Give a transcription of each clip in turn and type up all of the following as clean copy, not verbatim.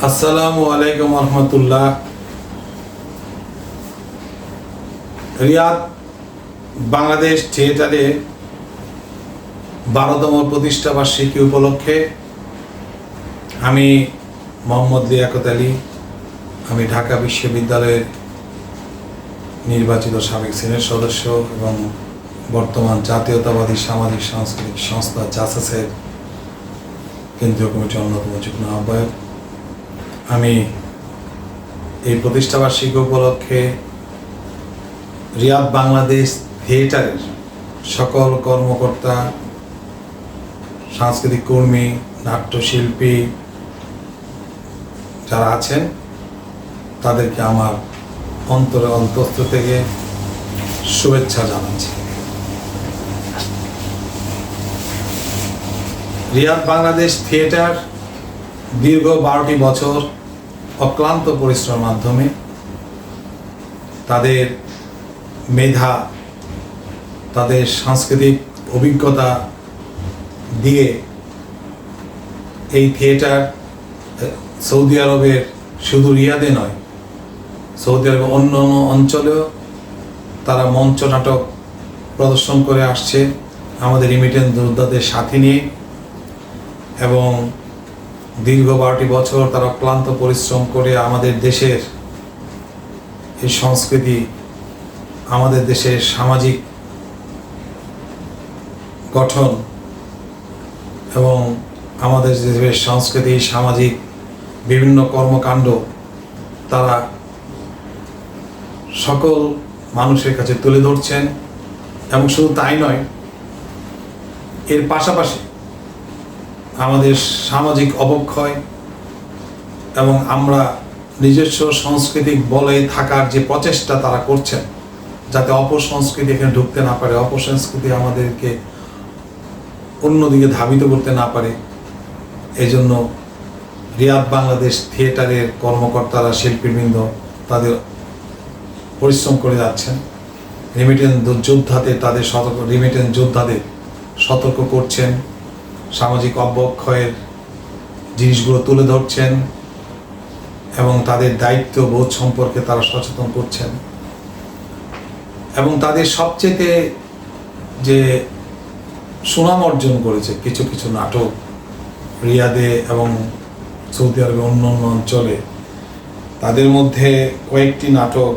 আসসালামু আলাইকুম রহমতুল্লাহ। রিয়াদ বাংলাদেশ থিয়েটারে 12তম প্রতিষ্ঠা বার্ষিকী উপলক্ষে আমি মোহাম্মদ লিয়াকত আলী, আমি ঢাকা বিশ্ববিদ্যালয়ের নির্বাচিত সাবেক সিনেট সদস্য এবং বর্তমান জাতীয়তাবাদী সামাজিক সাংস্কৃতিক সংস্থা জাসাসের কেন্দ্রীয় কমিটির অন্যতম যুগ্ম আহ্বায়ক। আমি এই প্রতিষ্ঠাবার্ষিকী উপলক্ষে রিয়াদ বাংলাদেশ থিয়েটারের সকল কর্মকর্তা, সাংস্কৃতিক কর্মী, নাট্যশিল্পী যারা আছেন তাদেরকে আমার অন্তঃস্থ থেকে শুভেচ্ছা জানাচ্ছি। রিয়াদ বাংলাদেশ থিয়েটার দীর্ঘ 12টি বছর অক্লান্ত পরিশ্রমের মাধ্যমে তাদের মেধা, তাদের সাংস্কৃতিক অভিজ্ঞতা দিয়ে এই থিয়েটার সৌদি আরবের শুধু রিয়াদে নয়, সৌদি আরবের অন্য অন্য অঞ্চলেও তারা মঞ্চ নাটক প্রদর্শন করে আসছে আমাদের রিমিটেন্স যোদ্ধাদের সাথে নিয়ে। এবং দীর্ঘ 12টি বছর তারা ক্লান্ত পরিশ্রম করে আমাদের দেশের এই সংস্কৃতি, আমাদের দেশের সামাজিক গঠন এবং আমাদের দেশের সংস্কৃতি, সামাজিক বিভিন্ন কর্মকাণ্ড তারা সকল মানুষের কাছে তুলে ধরছেন। এবং শুধু তাই নয়, এর পাশাপাশি আমাদের সামাজিক অবক্ষয় এবং আমরা নিজস্ব সাংস্কৃতিক বলে থাকার যে প্রচেষ্টা তারা করছেন, যাতে অপসংস্কৃতি এখানে ঢুকতে না পারে, অপসংস্কৃতি আমাদেরকে অন্যদিকে ধাবিত করতে না পারে, এই জন্য রিয়াদ বাংলাদেশ থিয়েটারের কর্মকর্তারা, শিল্পীবৃন্দ তাদের পরিশ্রম করে যাচ্ছেন। রিমিটেন্স যোদ্ধাদের সতর্ক করছেন, সামাজিক অবক্ষয়ের জিনিসগুলো তুলে ধরছেন এবং তাদের দায়িত্ব বোধ সম্পর্কে তারা সচেতন করছেন। এবং তাদের সবচেয়ে যে সুনাম অর্জন করেছে কিছু কিছু নাটক রিয়াদে এবং সৌদি আরবের অন্য অন্য অঞ্চলে, তাদের মধ্যে কয়েকটি নাটক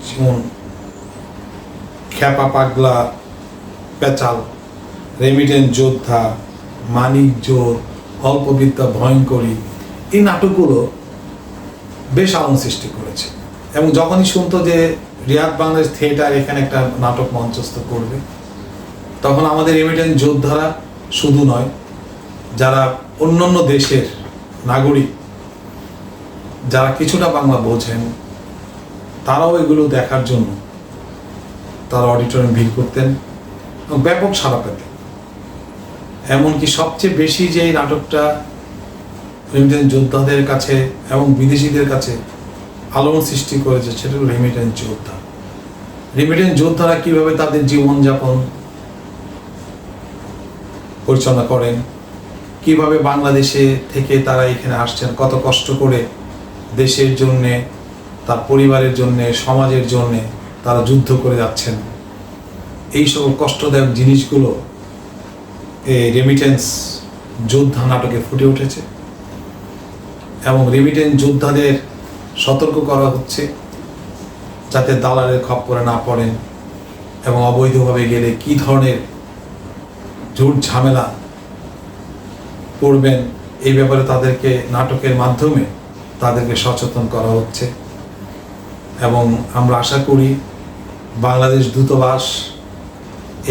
যেমন খ্যাপা পাগলা পেঁচাল, রেমিটেন্স যোদ্ধা, মানিক জোর, অল্পবিদ্যা ভয়ঙ্করী, এই নাটকগুলো বেশ আলোড়ন সৃষ্টি করেছে। এবং যখনই শুনতো যে রিয়াদ বাংলাদেশ থিয়েটার এখানে একটা নাটক মঞ্চস্থ করবে, তখন আমাদের রেমিটেন্স যোদ্ধারা শুধু নয়, যারা অন্যান্য দেশের নাগরিক, যারা কিছুটা বাংলা বোঝেন, তারাও এগুলো দেখার জন্য তারা অডিটোরিয়ামে ভিড় করতেন এবং ব্যাপক সাড়া পেতেন। এমনকি সবচেয়ে বেশি যে এই নাটকটা রেমিটেন্স যোদ্ধাদের কাছে এবং বিদেশিদের কাছে আলোড়ন সৃষ্টি করেছে, সেটা হল রেমিটেন্স যোদ্ধা। রেমিটেন্স যোদ্ধারা কীভাবে তাদের জীবনযাপন পরিচালনা করেন, কিভাবে বাংলাদেশে থেকে তারা এখানে আসছেন, কত কষ্ট করে দেশের জন্যে, তার পরিবারের জন্যে, সমাজের জন্যে তারা যুদ্ধ করে যাচ্ছেন, এই সকল কষ্টদায়ক জিনিসগুলো এই রেমিটেন্স যোদ্ধা নাটকে ফুটে উঠেছে। এবং রেমিটেন্স যোদ্ধাদের সতর্ক করা হচ্ছে যাতে দালালের খপ্পরে না পড়েন এবং অবৈধভাবে গেলে কী ধরনের ঝুট ঝামেলা করবেন, এই ব্যাপারে তাদেরকে নাটকের মাধ্যমে তাদেরকে সচেতন করা হচ্ছে। এবং আমরা আশা করি বাংলাদেশ দূতাবাস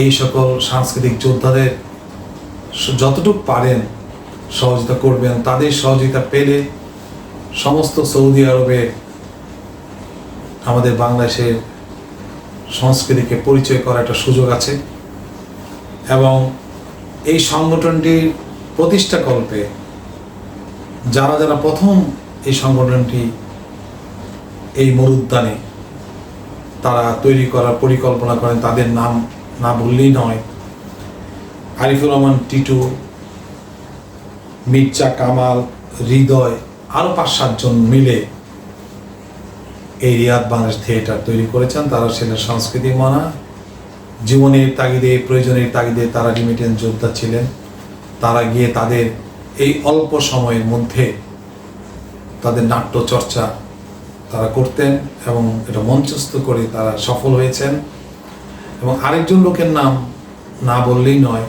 এই সকল সাংস্কৃতিক যোদ্ধাদের যতটুকু পারেন সহযোগিতা করবেন। তাদের সহযোগিতা পেলে সমস্ত সৌদি আরবে আমাদের বাংলাদেশের সংস্কৃতিকে পরিচয় করার একটা সুযোগ আছে। এবং এই সংগঠনটির প্রতিষ্ঠাকল্পে যারা যারা প্রথম এই সংগঠনটি এই মরুদ্যানে তারা তৈরি করার পরিকল্পনা করেন, তাদের নাম না বললেই নয়। আরিফুর রহমান টিটু, মির্জা কামাল, হৃদয়, আরও 5-7 জন মিলে এই রিয়াদ বাংলাদেশ থিয়েটার তৈরি করেছেন। তারা ছিলেন সাংস্কৃতিক মনা, জীবনের তাগিদে, প্রয়োজনের তাগিদে তারা রেমিটেন্স যোদ্ধা ছিলেন। তারা গিয়ে তাদের এই অল্প সময়ের মধ্যে তাদের নাট্য চর্চা তারা করতেন এবং এটা মঞ্চস্থ করে তারা সফল হয়েছেন। এবং আরেকজন লোকের নাম না বললেই নয়,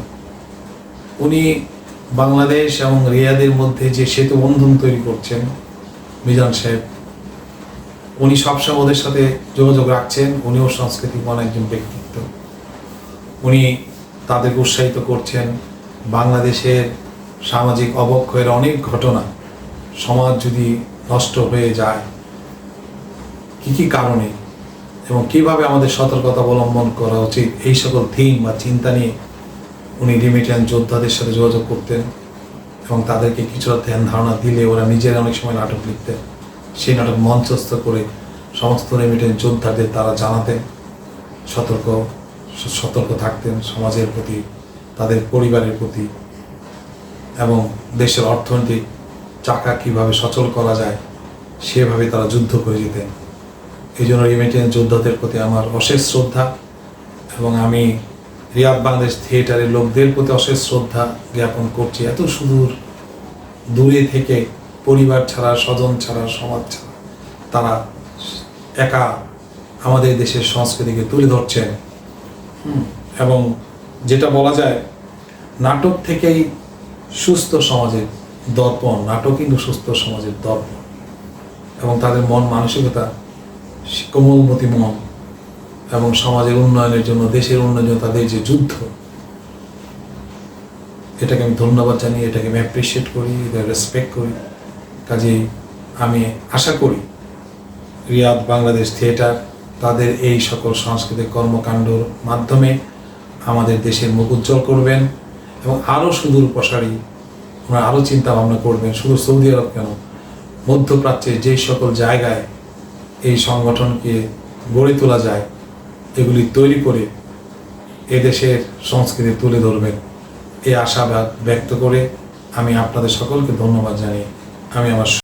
উনি বাংলাদেশ এবং রিয়াদের মধ্যে যে সেতু বন্ধন তৈরি করছেন, মিজান সাহেব, উনি সবসময় ওদের সাথে যোগাযোগ রাখছেন। উনিও সাংস্কৃতিক মনে একজন ব্যক্তিত্ব। উনি তাদেরকে উৎসাহিত করছেন। বাংলাদেশের সামাজিক অবক্ষয়ের অনেক ঘটনা, সমাজ যদি নষ্ট হয়ে যায় কি কি কারণে এবং কিভাবে আমাদের সতর্কতা অবলম্বন করা উচিত, এই সকল থিম বা চিন্তা নিয়ে উনি রেমিটেন্স যোদ্ধাদের সাথে যোগাযোগ করতেন এবং তাদেরকে কিছুটা ধ্যান ধারণা দিলে ওরা নিজেরা অনেক সময় নাটক লিখতেন। সেই নাটক মঞ্চস্থ করে সমস্ত রেমিটেন্স যোদ্ধাদের তারা জানাতেন, সতর্ক থাকতেন সমাজের প্রতি, তাদের পরিবারের প্রতি, এবং দেশের অর্থনৈতিক চাকা কীভাবে সচল করা যায় সেভাবে তারা যুদ্ধ করে যেতেন। এই জন্য রেমিটেন্স যোদ্ধাদের প্রতি আমার অশেষ শ্রদ্ধা এবং আমি রিয়াদ বাংলাদেশ থিয়েটারের লোকদের প্রতি অশেষ শ্রদ্ধা জ্ঞাপন করছি। এত সুদূর দূরে থেকে, পরিবার ছাড়া, স্বজন ছাড়া, সমাজ ছাড়া তারা একা আমাদের দেশের সংস্কৃতিকে তুলে ধরছেন। এবং যেটা বলা যায়, নাটক থেকেই সুস্থ সমাজের দর্পণ, নাটক কিন্তু সুস্থ সমাজের দর্পণ। এবং তাদের মন মানসিকতা কোমলমতি মন এবং সমাজের উন্নয়নের জন্য, দেশের উন্নয়নের জন্য তাদের যে যুদ্ধ, এটাকে আমি ধন্যবাদ জানি, এটাকে আমি অ্যাপ্রিসিয়েট করি, এদের রেসপেক্ট করি। কাজেই আমি আশা করি রিয়াদ বাংলাদেশ থিয়েটার তাদের এই সকল সাংস্কৃতিক কর্মকাণ্ডর মাধ্যমে আমাদের দেশের মুখ উজ্জ্বল করবেন এবং আরও সুদূর প্রসারী ওনারা আরও চিন্তা ভাবনা করবেন। শুধু সৌদি আরব কেন, মধ্যপ্রাচ্যের যেই সকল জায়গায় এই সংগঠনকে গড়ে তোলা যায়, এগুলি তৈরি করে এদেশের সংস্কৃতি তুলে ধরবেন, এই আশাবাদ ব্যক্ত করে আমি আপনাদের সকলকে ধন্যবাদ জানিয়ে আমি আমার